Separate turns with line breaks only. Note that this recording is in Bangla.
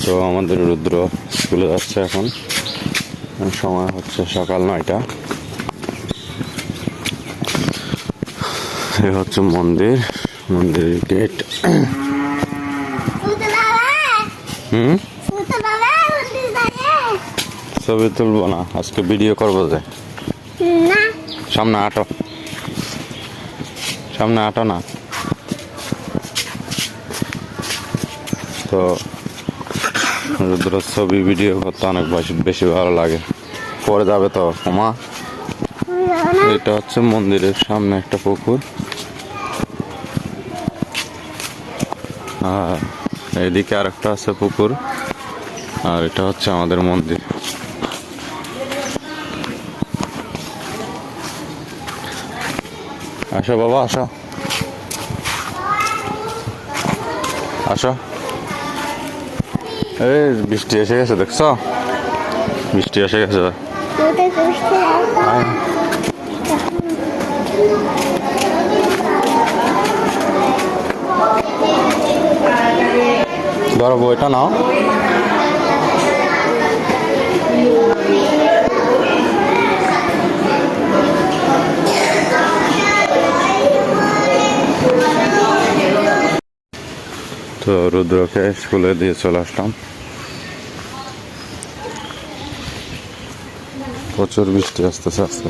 তো আমাদের রুদ্র স্কুলে যাচ্ছে এখন, সময় হচ্ছে সকাল 9টা। এই হচ্ছে মন্দিরের গেট। ছবি তুলবো না, আজকে ভিডিও করবো। যে সামনে আটো না। তো রুদ্র ছবি ভিডিও করতে অনেক বেশি ভালো লাগে। পরে যাবে তো মা। এটা হচ্ছে মন্দিরের সামনে একটা পুকুর, আর এদিকে আর একটা আছে পুকুর, আর এটা হচ্ছে আমাদের মন্দির। আসো বাবা, আসো আসো। এই বৃষ্টি এসে গেছে, দেখছো? বৃষ্টি এসে গেছে। ধরো বইটা নাও। তো রুদ্রকে স্কুলে দিয়ে চলে আসলাম। প্রচুর বৃষ্টি আসতেছে আজকে।